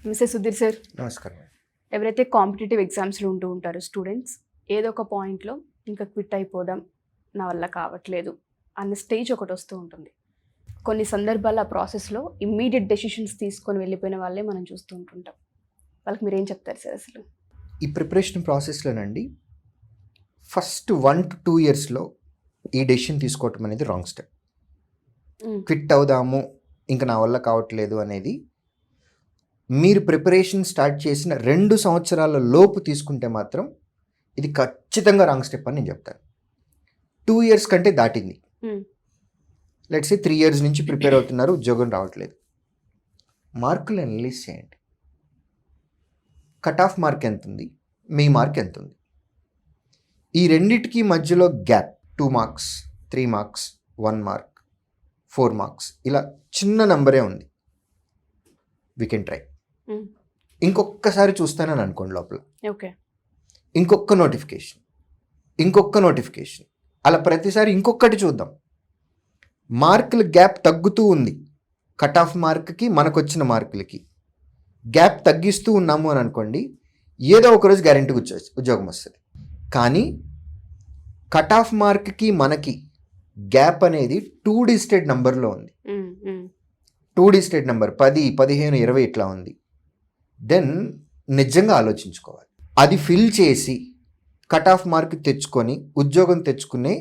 Mister Sudheer sir, నమస్కారం. ఎవరైతే competitive ఎగ్జామ్స్లో ఉంటూ ఉంటారో స్టూడెంట్స్, ఏదో ఒక పాయింట్లో ఇంకా క్విట్ అయిపోదాం, నా వల్ల కావట్లేదు అన్న స్టేజ్ ఒకటి వస్తూ ఉంటుంది. కొన్ని సందర్భాల్లో ఆ ప్రాసెస్లో ఇమ్మీడియట్ డెసిషన్స్ తీసుకొని వెళ్ళిపోయిన వాళ్ళే మనం చూస్తూ ఉంటుంటాం. వాళ్ళకి మీరు ఏం చెప్తారు సార్? అసలు ఈ ప్రిపరేషన్ ప్రాసెస్లోనండి ఫస్ట్ 1 to 2 ఇయర్స్లో ఈ డెసిషన్ తీసుకోవటం అనేది రాంగ్ స్టెప్. క్విట్ అవుదాము, ఇంకా నా వల్ల కావట్లేదు అనేది మీరు ప్రిపరేషన్ స్టార్ట్ చేసిన 2 సంవత్సరాల లోపు తీసుకుంటే మాత్రం ఇది ఖచ్చితంగా రాంగ్ స్టెప్ అని నేను చెప్తాను. 2 ఇయర్స్ కంటే దాటింది, లెట్స్ సే 3 ఇయర్స్ నుంచి ప్రిపేర్ అవుతున్నారు, ఉద్యోగం రావట్లేదు. మార్కులు అనలైజ్ చేయండి. కట్ ఆఫ్ మార్క్ ఎంత ఉంది, మీ మార్క్ ఎంత ఉంది, ఈ రెండిటికి మధ్యలో gap 2 marks, 3 marks, 1 mark, 4 marks, ఇలా చిన్న నంబరే ఉంది. We can try. ఇంకొకసారి చూస్తానని అనుకోండి లోపల, ఓకే, ఇంకొక నోటిఫికేషన్, అలా ప్రతిసారి ఇంకొకటి చూద్దాం. మార్కుల గ్యాప్ తగ్గుతూ ఉంది. కట్ ఆఫ్ మార్క్కి మనకు వచ్చిన మార్కులకి గ్యాప్ తగ్గిస్తూ ఉన్నాము అని అనుకోండి, ఏదో ఒకరోజు గ్యారెంటీగా ఉద్యోగం వస్తుంది. కానీ కట్ ఆఫ్ మార్క్కి మనకి గ్యాప్ అనేది 2 డిజిటెడ్ నెంబర్లో ఉంది. 2 డిజిటెడ్ నెంబర్ 10, 15, 20 ఇట్లా ఉంది. దెన్ నిజంగా ఆలోచించుకోవాలి. అది ఫిల్ చేసి కట్ ఆఫ్ మార్క్ తెచ్చుకొని ఉద్యోగం తెచ్చుకునే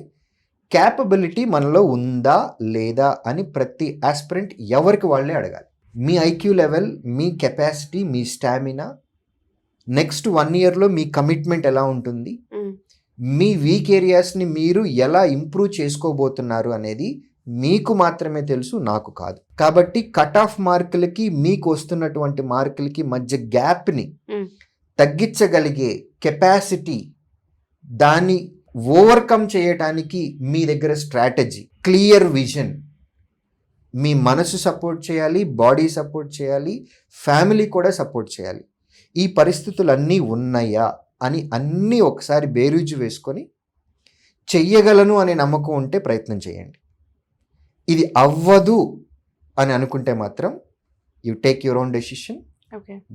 క్యాపబిలిటీ మనలో ఉందా లేదా అని ప్రతి ఆస్పిరెంట్ ఎవరికి వాళ్ళే అడగాలి. మీ ఐక్యూ లెవెల్, మీ కెపాసిటీ, మీ స్టామినా, నెక్స్ట్ 1 ఇయర్లో మీ కమిట్మెంట్ ఎలా ఉంటుంది, మీ వీక్ ఏరియాస్ని మీరు ఎలా ఇంప్రూవ్ చేసుకోబోతున్నారు అనేది మీకు మాత్రమే తెలుసు, నాకు కాదు. కాబట్టి కట్ ఆఫ్ మార్కులకి మీకు వస్తున్నటువంటి మార్కులకి మధ్య గ్యాప్ని తగ్గించగలిగే కెపాసిటీ, దాన్ని ఓవర్కమ్ చేయటానికి మీ దగ్గర స్ట్రాటజీ, క్లియర్ విజన్, మీ మనసు సపోర్ట్ చేయాలి, బాడీ సపోర్ట్ చేయాలి, ఫ్యామిలీ కూడా సపోర్ట్ చేయాలి. ఈ పరిస్థితులన్నీ ఉన్నాయా అని అన్నీ ఒకసారి బేరీజు వేసుకొని చెయ్యగలను అనే నమ్మకం ఉంటే ప్రయత్నం చేయండి. ఇది అవ్వదు అని అనుకుంటే మాత్రం you take your own decision,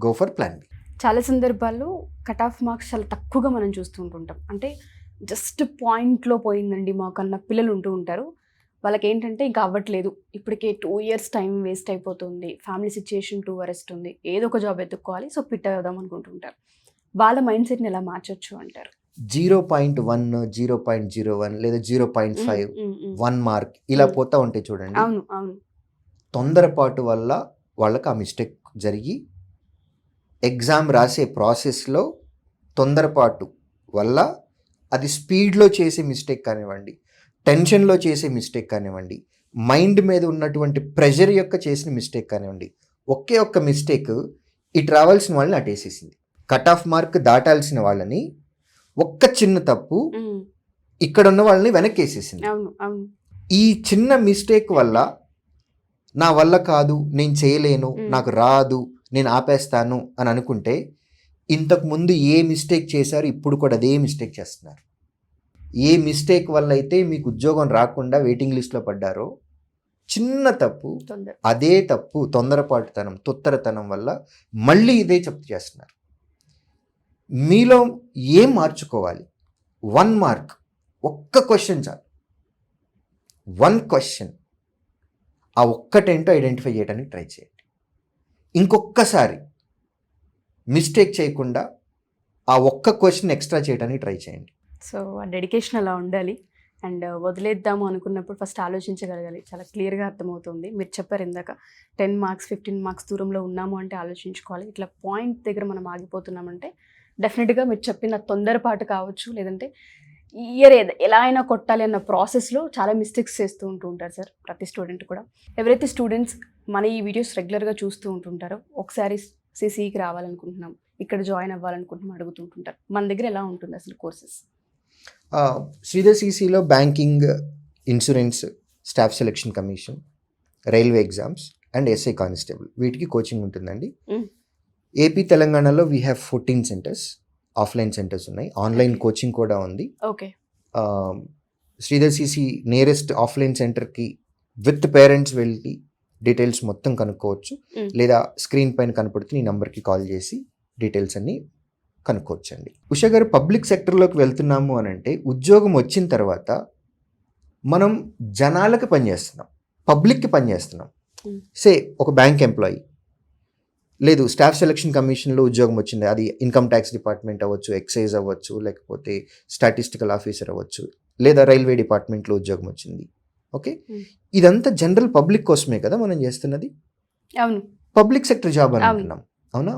go for plan B. చాలా సందర్భాల్లో కట్ ఆఫ్ మార్క్స్ చాలా తక్కువగా మనం చూస్తూ ఉంటుంటాం. అంటే జస్ట్ పాయింట్లో పోయిందండి మాకు అన్న పిల్లలు ఉంటూ ఉంటారు. వాళ్ళకి ఏంటంటే ఇంకా అవ్వట్లేదు, ఇప్పటికే 2 ఇయర్స్ టైం వేస్ట్ అయిపోతుంది, ఫ్యామిలీ సిచ్యుయేషన్ టూ వరెస్ట్ ఉంది, ఏదో ఒక జాబ్ ఎత్తుక్కోవాలి, సో క్విట్ అవుదాం అనుకుంటుంటారు. వాళ్ళ మైండ్ సెట్ని ఎలా మార్చొచ్చు అంటారు? 0.1, 0.01 లేదా 0.5, 1 మార్క్ ఇలా పోతా ఉంటే చూడండి. అవును. తొందరపాటు వల్ల వాళ్ళకి ఆ మిస్టేక్ జరిగి ఎగ్జామ్ రాసే ప్రాసెస్లో తొందరపాటు వల్ల అది స్పీడ్లో చేసే మిస్టేక్ కానివ్వండి, టెన్షన్లో చేసే మిస్టేక్ కానివ్వండి, మైండ్ మీద ఉన్నటువంటి ప్రెషర్ యొక్క చేసిన మిస్టేక్ కానివ్వండి, ఒకే ఒక్క మిస్టేక్ ఇటు రావాల్సిన వాళ్ళని అటేసేసింది. కట్ ఆఫ్ మార్క్ దాటాల్సిన వాళ్ళని ఒక్క చిన్న తప్పు ఇక్కడ ఉన్న వాళ్ళని వెనక్కేసేసింది. ఈ చిన్న మిస్టేక్ వల్ల నా వల్ల కాదు, నేను చేయలేను, నాకు రాదు, నేను ఆపేస్తాను అని అనుకుంటే ఇంతకు ముందు ఏ మిస్టేక్ చేశారు ఇప్పుడు కూడా అదే మిస్టేక్ చేస్తున్నారు. ఏ మిస్టేక్ వల్ల అయితే మీకు ఉద్యోగం రాకుండా వెయిటింగ్ లిస్ట్లో పడ్డారో, చిన్న తప్పు, అదే తప్పు, తొందరపాటుతనం, తొత్తరతనం వల్ల మళ్ళీ ఇదే తప్పు చేస్తున్నారు. మీలో ఏం మార్చుకోవాలి? 1 మార్క్, ఒక్క క్వశ్చన్ చాలు. 1 క్వశ్చన్, ఆ ఒక్కటేంటో ఐడెంటిఫై చేయడానికి ట్రై చేయండి. ఇంకొక్కసారి మిస్టేక్ చేయకుండా ఆ ఒక్క క్వశ్చన్ ఎక్స్ట్రా చేయడానికి ట్రై చేయండి. సో ఆ డెడికేషన్ అలా ఉండాలి. అండ్ వదిలేద్దాము అనుకున్నప్పుడు ఫస్ట్ ఆలోచించగలగాలి. చాలా క్లియర్గా అర్థమవుతుంది. మీరు చెప్పారు ఇందాక 10 మార్క్స్ 15 మార్క్స్ దూరంలో ఉన్నాము అంటే ఆలోచించుకోవాలి. ఇట్లా పాయింట్ దగ్గర మనం ఆగిపోతున్నామంటే డెఫినెట్గా మీరు చెప్పిన తొందరపాటు కావచ్చు, లేదంటే ఇయర్ ఎలా అయినా కొట్టాలి అన్న ప్రాసెస్లో చాలా మిస్టేక్స్ చేస్తూ ఉంటారు సార్, ప్రతి స్టూడెంట్ కూడా. ఎవరైతే స్టూడెంట్స్ మన ఈ వీడియోస్ రెగ్యులర్గా చూస్తూ ఉంటుంటారో, ఒకసారి సిసికి రావాలనుకుంటున్నాం, ఇక్కడ జాయిన్ అవ్వాలనుకుంటున్నాం అడుగుతుంటుంటారు, మన దగ్గర ఎలా ఉంటుంది అసలు కోర్సెస్? శ్రీధర్ సిసిలో banking, insurance, staff selection commission, railway exams and SI constable, వీటికి కోచింగ్ ఉంటుందండి. ఏపీ తెలంగాణలో we have 14 centres, offline centres ఉన్నాయి, ఆన్లైన్ కోచింగ్ కూడా ఉంది. Okay. Sridhar CC nearest offline సెంటర్కి విత్ పేరెంట్స్ వెళ్ళి డీటెయిల్స్ మొత్తం కనుక్కోవచ్చు. లేదా స్క్రీన్ పైన కనపడుతున్న ఈ నెంబర్కి కాల్ చేసి డీటెయిల్స్ అన్నీ కనుక్కోవచ్చండి. ఉషా గారు, పబ్లిక్ సెక్టర్లోకి వెళ్తున్నాము అని అంటే ఉద్యోగం వచ్చిన తర్వాత మనం జనాలకి పనిచేస్తున్నాం, పబ్లిక్కి పనిచేస్తున్నాం. సే ఒక బ్యాంక్ ఎంప్లాయీ, లేదు స్టాఫ్ సెలక్షన్ కమిషన్లో ఉద్యోగం వచ్చింది, అది ఇన్కమ్ ట్యాక్స్ డిపార్ట్మెంట్ అవ్వచ్చు, ఎక్సైజ్ అవ్వచ్చు, లేకపోతే స్టాటిస్టికల్ ఆఫీసర్ అవ్వచ్చు, లేదా రైల్వే డిపార్ట్మెంట్లో ఉద్యోగం వచ్చింది. ఓకే, ఇదంతా జనరల్ పబ్లిక్ కోసమే కదా మనం చేస్తున్నది. అవును, పబ్లిక్ సెక్టర్ జాబ్ అని అంటున్నాం, అవునా?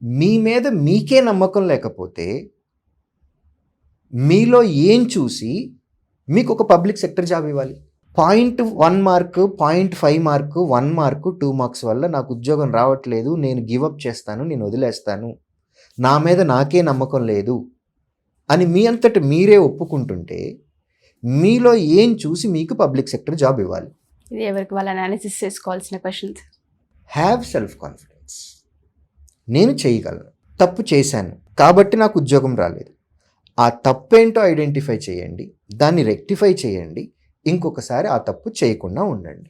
మీ మీద మీకే నమ్మకం లేకపోతే మీలో ఏం చూసి మీకు ఒక పబ్లిక్ సెక్టర్ జాబ్ ఇవ్వాలి? 0.1 మార్కు, 0.5 మార్కు, 1 మార్కు, 2 మార్క్స్ వల్ల నాకు ఉద్యోగం రావట్లేదు, నేను గివప్ చేస్తాను, నేను వదిలేస్తాను, నా మీద నాకే నమ్మకం లేదు అని మీ అంతటి మీరే ఒప్పుకుంటుంటే మీలో ఏం చూసి మీకు పబ్లిక్ సెక్టర్ జాబ్ ఇవ్వాలి? ఇది ఎవరికి వాళ్ళు అనాలిసిస్ చేసుకోవాల్సిన క్వశ్చన్స్. Have self confidence. నేను చేయగలను, తప్పు చేశాను కాబట్టి నాకు ఉద్యోగం రాలేదు. ఆ తప్పేంటో ఐడెంటిఫై చేయండి, దాన్ని రెక్టిఫై చేయండి, ఇంకొకసారి ఆ తప్పు చేయకుండా ఉండండి.